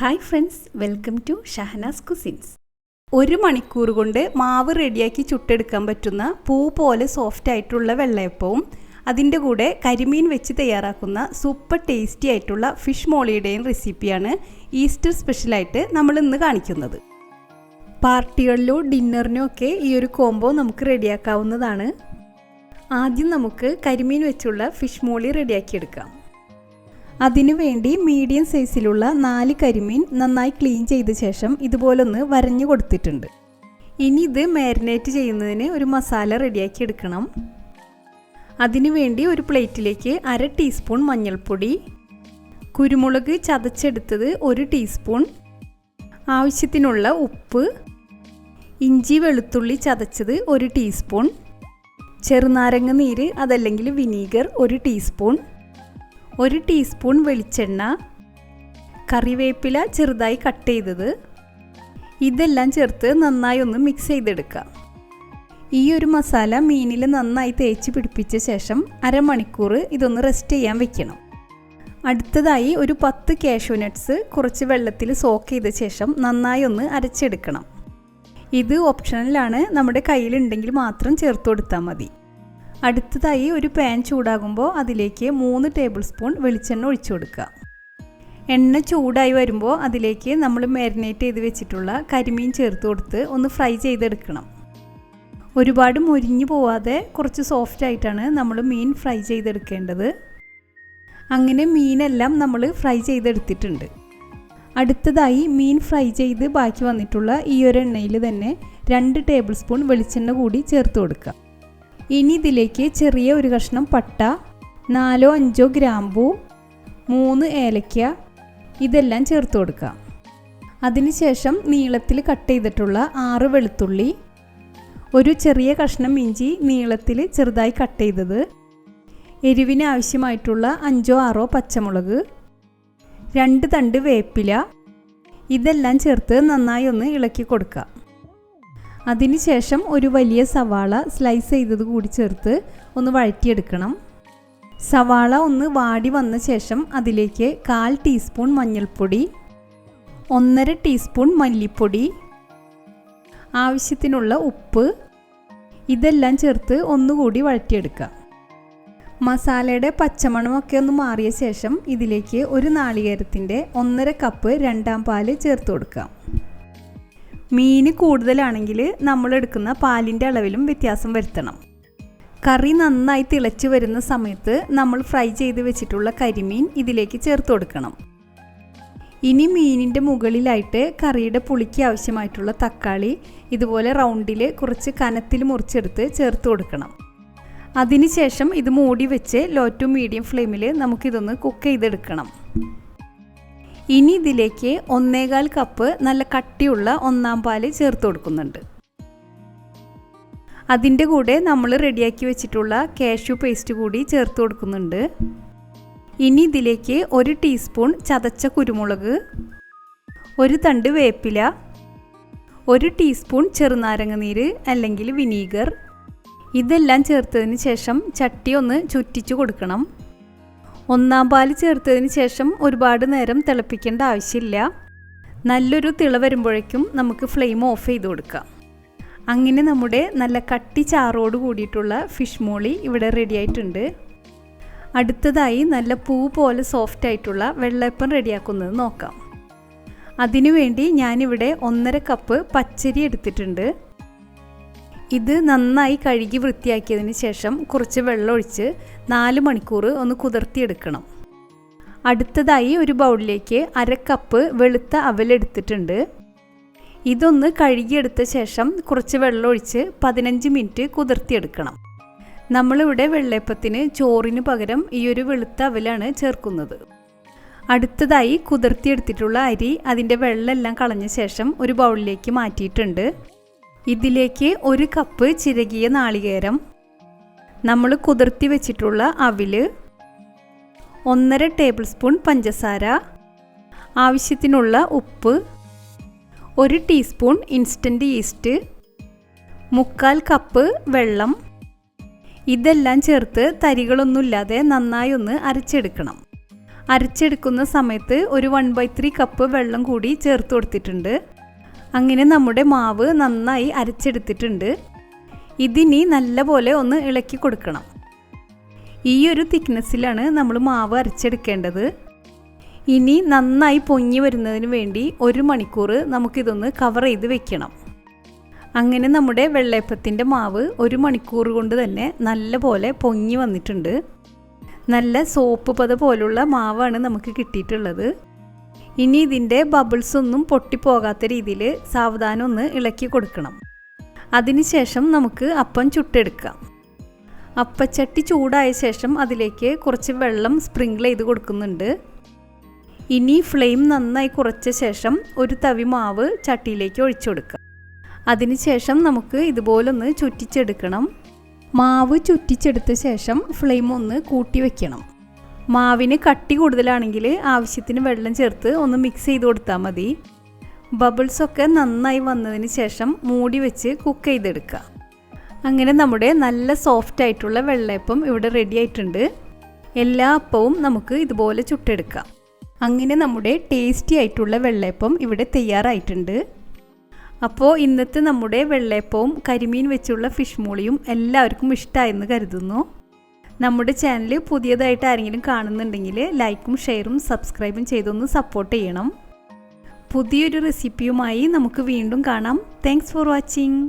Hi friends, welcome to Shahanas cuisines. 1 മണിക്കൂർ കൊണ്ട് മാവ് റെഡിയാക്കി ചുട്ടെടുക്കാൻ പറ്റുന്ന പൂ പോലെ സോഫ്റ്റ് ആയിട്ടുള്ള വെള്ളയപ്പവും അതിൻ്റെ കൂടെ കരിമീൻ വെച്ച് തയ്യാറാക്കുന്ന സൂപ്പർ ടേസ്റ്റി ആയിട്ടുള്ള ഫിഷ് മോളിയുടെയും റെസിപ്പിയാണ് ഈസ്റ്റർ സ്പെഷ്യലായിട്ട് നമ്മൾ ഇന്ന് കാണിക്കുന്നത്. പാർട്ടികളിലോ ഡിന്നറിനോ ഒക്കെ ഈ ഒരു കോംബോ നമുക്ക് റെഡിയാക്കാവുന്നതാണ്. ആദ്യം നമുക്ക് കരിമീൻ വെച്ചുള്ള ഫിഷ് മോളി റെഡിയാക്കിയെടുക്കാം. അതിനു വേണ്ടി മീഡിയം സൈസിലുള്ള 4 കരിമീൻ നന്നായി ക്ലീൻ ചെയ്ത ശേഷം ഇതുപോലൊന്ന് വരഞ്ഞു കൊടുത്തിട്ടുണ്ട്. ഇനി ഇത് മാരിനേറ്റ് ചെയ്യുന്നതിന് ഒരു മസാല റെഡിയാക്കി എടുക്കണം. അതിനു വേണ്ടി ഒരു പ്ലേറ്റിലേക്ക് 1/2 ടീസ്പൂൺ മഞ്ഞൾപ്പൊടി, കുരുമുളക് ചതച്ചെടുത്തത് 1 ടീസ്പൂൺ, ആവശ്യത്തിനുള്ള ഉപ്പ്, ഇഞ്ചി വെളുത്തുള്ളി ചതച്ചത് 1 ടീസ്പൂൺ, ചെറുനാരങ്ങ നീര് അതല്ലെങ്കിൽ വിനീഗർ 1 ടീസ്പൂൺ, 1 ടീസ്പൂൺ വെളിച്ചെണ്ണ, കറിവേപ്പില ചെറുതായി കട്ട് ചെയ്തത്, ഇതെല്ലാം ചേർത്ത് നന്നായി ഒന്ന് മിക്സ് ചെയ്തെടുക്കാം. ഈ ഒരു മസാല മീനിൽ നന്നായി തേച്ച് പിടിപ്പിച്ച ശേഷം അരമണിക്കൂർ ഇതൊന്ന് റെസ്റ്റ് ചെയ്യാൻ വെക്കണം. അടുത്തതായി ഒരു 10 കാഷ്യൂ നട്ട്സ് കുറച്ച് വെള്ളത്തിൽ സോക്ക് ചെയ്ത ശേഷം നന്നായി ഒന്ന് അരച്ചെടുക്കണം. ഇത് ഓപ്ഷണലാണ്, നമ്മുടെ കയ്യിലുണ്ടെങ്കിൽ മാത്രം ചേർത്ത് കൊടുത്താൽ മതി. അടുത്തതായി ഒരു പാൻ ചൂടാകുമ്പോൾ അതിലേക്ക് 3 ടേബിൾ സ്പൂൺ വെളിച്ചെണ്ണ ഒഴിച്ചു കൊടുക്കുക. എണ്ണ ചൂടായി വരുമ്പോൾ അതിലേക്ക് നമ്മൾ മാരിനേറ്റ് ചെയ്ത് വെച്ചിട്ടുള്ള കരിമീൻ ചേർത്ത് കൊടുത്ത് ഒന്ന് ഫ്രൈ ചെയ്തെടുക്കണം. ഒരുപാട് മുരിഞ്ഞു പോവാതെ കുറച്ച് സോഫ്റ്റ് ആയിട്ടാണ് നമ്മൾ മീൻ ഫ്രൈ ചെയ്തെടുക്കേണ്ടത്. അങ്ങനെ മീനെല്ലാം നമ്മൾ ഫ്രൈ ചെയ്തെടുത്തിട്ടുണ്ട്. അടുത്തതായി മീൻ ഫ്രൈ ചെയ്ത് ബാക്കി വന്നിട്ടുള്ള ഈ ഒരു എണ്ണയിൽ തന്നെ 2 ടേബിൾ സ്പൂൺ വെളിച്ചെണ്ണ കൂടി ചേർത്ത് കൊടുക്കുക. ഇനി ഇതിലേക്ക് ചെറിയ ഒരു കഷ്ണം പട്ട, 4-5 ഗ്രാമ്പൂ, 3 ഏലക്ക ഇതെല്ലാം ചേർത്ത് കൊടുക്കാം. അതിനുശേഷം നീളത്തിൽ കട്ട് ചെയ്തിട്ടുള്ള 6 വെളുത്തുള്ളി, ഒരു ചെറിയ കഷ്ണം ഇഞ്ചി നീളത്തിൽ ചെറുതായി കട്ട് ചെയ്തത്, എരിവിന് ആവശ്യമായിട്ടുള്ള 5-6 പച്ചമുളക്, 2 തണ്ട് വേപ്പില ഇതെല്ലാം ചേർത്ത് നന്നായി ഒന്ന് ഇളക്കി കൊടുക്കുക. അതിനുശേഷം ഒരു വലിയ സവാള സ്ലൈസ് ചെയ്തത് കൂടി ചേർത്ത് ഒന്ന് വഴറ്റിയെടുക്കണം. സവാള ഒന്ന് വാടി വന്ന ശേഷം അതിലേക്ക് 1/4 ടീസ്പൂൺ മഞ്ഞൾപ്പൊടി, 1/2 ടീസ്പൂൺ മല്ലിപ്പൊടി, ആവശ്യത്തിനുള്ള ഉപ്പ് ഇതെല്ലാം ചേർത്ത് ഒന്നുകൂടി വഴറ്റിയെടുക്കുക. മസാലയുടെ പച്ചമണമൊക്കെ ഒന്ന് മാറിയ ശേഷം ഇതിലേക്ക് ഒരു നാളികേരത്തിൻ്റെ 1/2 കപ്പ് രണ്ടാം പാല് ചേർത്ത് കൊടുക്കാം. മീൻ കൂടുതലാണെങ്കിൽ നമ്മൾ എടുക്കുന്ന പാലിൻ്റെ അളവിലും വ്യത്യാസം വരുത്തണം. കറി നന്നായി തിളച്ച് വരുന്ന സമയത്ത് നമ്മൾ ഫ്രൈ ചെയ്ത് വെച്ചിട്ടുള്ള കരിമീൻ ഇതിലേക്ക് ചേർത്ത് കൊടുക്കണം. ഇനി മീനിൻ്റെ മുകളിലായിട്ട് കറിയുടെ പുളിക്ക് ആവശ്യമായിട്ടുള്ള തക്കാളി ഇതുപോലെ റൗണ്ടിൽ കുറച്ച് കനത്തിൽ മുറിച്ചെടുത്ത് ചേർത്ത് കൊടുക്കണം. അതിനുശേഷം ഇത് മൂടി വെച്ച് ലോ ടു മീഡിയം ഫ്ലെയിമിൽ നമുക്കിതൊന്ന് കുക്ക് ചെയ്തെടുക്കണം. ഇനി ഇതിലേക്ക് 1/4 കപ്പ് നല്ല കട്ടിയുള്ള 1-ാം പാല് ചേർത്ത് കൊടുക്കുന്നുണ്ട്. അതിൻ്റെ കൂടെ നമ്മൾ റെഡിയാക്കി വെച്ചിട്ടുള്ള കാഷ്യൂ പേസ്റ്റ് കൂടി ചേർത്ത് കൊടുക്കുന്നുണ്ട്. ഇനി ഇതിലേക്ക് 1 ടീസ്പൂൺ ചതച്ച കുരുമുളക്, 1 തണ്ട് വേപ്പില, 1 ടീസ്പൂൺ ചെറുനാരങ്ങ നീര് അല്ലെങ്കിൽ വിനീഗർ ഇതെല്ലാം ചേർത്തതിന് ശേഷം ചട്ടി ഒന്ന് ചുറ്റിച്ചു കൊടുക്കണം. 1-ാം പാല് ചേർത്തതിന് ശേഷം ഒരുപാട് നേരം തിളപ്പിക്കേണ്ട ആവശ്യമില്ല. നല്ലൊരു തിള വരുമ്പോഴേക്കും നമുക്ക് ഫ്ലെയിം ഓഫ് ചെയ്ത് കൊടുക്കാം. അങ്ങനെ നമ്മുടെ നല്ല കട്ടി ചാറോട് കൂടിയിട്ടുള്ള ഫിഷ് മോളി ഇവിടെ റെഡി ആയിട്ടുണ്ട്. അടുത്തതായി നല്ല പൂ പോലെ സോഫ്റ്റ് ആയിട്ടുള്ള വെള്ളയപ്പം റെഡിയാക്കുന്നത് നോക്കാം. അതിനുവേണ്ടി ഞാനിവിടെ 1/2 കപ്പ് പച്ചരി എടുത്തിട്ടുണ്ട്. ഇത് നന്നായി കഴുകി വൃത്തിയാക്കിയതിന് ശേഷം കുറച്ച് വെള്ളമൊഴിച്ച് 4 മണിക്കൂർ ഒന്ന് കുതിർത്തിയെടുക്കണം. അടുത്തതായി ഒരു ബൗളിലേക്ക് 1/2 കപ്പ് വെളുത്ത അവലെടുത്തിട്ടുണ്ട്. ഇതൊന്ന് കഴുകിയെടുത്ത ശേഷം കുറച്ച് വെള്ളമൊഴിച്ച് 15 മിനിറ്റ് കുതിർത്തിയെടുക്കണം. നമ്മളിവിടെ വെള്ളയപ്പത്തിന് ചോറിന് പകരം ഈ ഒരു വെളുത്ത അവലാണ് ചേർക്കുന്നത്. അടുത്തതായി കുതിർത്തിയെടുത്തിട്ടുള്ള അരി അതിൻ്റെ വെള്ളമെല്ലാം കളഞ്ഞ ശേഷം ഒരു ബൗളിലേക്ക് മാറ്റിയിട്ടുണ്ട്. ഇതിലേക്ക് 1 കപ്പ് ചിരകിയ നാളികേരം, നമ്മൾ കുതിർത്തി വെച്ചിട്ടുള്ള അവില്, 1/2 ടേബിൾ സ്പൂൺ പഞ്ചസാര, ആവശ്യത്തിനുള്ള ഉപ്പ്, 1 ടീസ്പൂൺ ഇൻസ്റ്റൻറ്റ് ഈസ്റ്റ്, 3/4 കപ്പ് വെള്ളം ഇതെല്ലാം ചേർത്ത് തരികളൊന്നുമില്ലാതെ നന്നായി ഒന്ന് അരച്ചെടുക്കണം. അരച്ചെടുക്കുന്ന സമയത്ത് ഒരു 1/3 കപ്പ് വെള്ളം കൂടി ചേർത്ത് കൊടുത്തിട്ടുണ്ട്. അങ്ങനെ നമ്മുടെ മാവ് നന്നായി അരച്ചെടുത്തിട്ടുണ്ട്. ഇതിനി നല്ലപോലെ ഒന്ന് ഇളക്കി കൊടുക്കണം. ഈ ഒരു തിക്നെസ്സിലാണ് നമ്മൾ മാവ് അരച്ചെടുക്കേണ്ടത്. ഇനി നന്നായി പൊങ്ങി വരുന്നതിന് വേണ്ടി 1 മണിക്കൂർ നമുക്കിതൊന്ന് കവർ ചെയ്ത് വെക്കണം. അങ്ങനെ നമ്മുടെ വെള്ളയപ്പത്തിൻ്റെ മാവ് 1 മണിക്കൂർ കൊണ്ട് തന്നെ നല്ലപോലെ പൊങ്ങി വന്നിട്ടുണ്ട്. നല്ല സോപ്പ് പത പോലുള്ള മാവാണ് നമുക്ക് കിട്ടിയിട്ടുള്ളത്. ഇനി ഇതിൻ്റെ ബബിൾസ് ഒന്നും പൊട്ടിപ്പോകാത്ത രീതിയിൽ സാവധാനം ഒന്ന് ഇളക്കി കൊടുക്കണം. അതിനുശേഷം നമുക്ക് അപ്പം ചുട്ടെടുക്കാം. അപ്പച്ചട്ടി ചൂടായ ശേഷം അതിലേക്ക് കുറച്ച് വെള്ളം സ്പ്രിങ്കിൾ ചെയ്ത് കൊടുക്കുന്നുണ്ട്. ഇനി ഫ്ലെയിം നന്നായി കുറച്ച ശേഷം ഒരു തവി മാവ് ചട്ടിയിലേക്ക് ഒഴിച്ചു കൊടുക്കാം. അതിനുശേഷം നമുക്ക് ഇതുപോലൊന്ന് ചുറ്റിച്ചെടുക്കണം. മാവ് ചുറ്റിച്ചെടുത്ത ശേഷം ഫ്ലെയിം ഒന്ന് കൂട്ടി വയ്ക്കണം. മാവിന് കട്ടി കൂടുതലാണെങ്കിൽ ആവശ്യത്തിന് വെള്ളം ചേർത്ത് ഒന്ന് മിക്സ് ചെയ്ത് കൊടുത്താൽ മതി. ബബിൾസൊക്കെ നന്നായി വന്നതിന് ശേഷം മൂടി വെച്ച് കുക്ക് ചെയ്തെടുക്കുക. അങ്ങനെ നമ്മുടെ നല്ല സോഫ്റ്റ് ആയിട്ടുള്ള വെള്ളയപ്പം ഇവിടെ റെഡി ആയിട്ടുണ്ട്. എല്ലാ അപ്പവും നമുക്ക് ഇതുപോലെ ചുട്ടെടുക്കാം. അങ്ങനെ നമ്മുടെ ടേസ്റ്റി ആയിട്ടുള്ള വെള്ളയപ്പം ഇവിടെ തയ്യാറായിട്ടുണ്ട്. അപ്പോൾ ഇന്നത്തെ നമ്മുടെ വെള്ളയപ്പവും കരിമീൻ വെച്ചുള്ള ഫിഷ് മോളിയും എല്ലാവർക്കും ഇഷ്ടമായെന്ന് കരുതുന്നു. നമ്മുടെ ചാനൽ പുതിയതായിട്ട് ആരെങ്കിലും കാണുന്നുണ്ടെങ്കിൽ ലൈക്കും ഷെയറും സബ്സ്ക്രൈബും ചെയ്തൊന്ന് സപ്പോർട്ട് ചെയ്യണം. പുതിയൊരു റെസിപ്പിയുമായി നമുക്ക് വീണ്ടും കാണാം. Thanks for watching.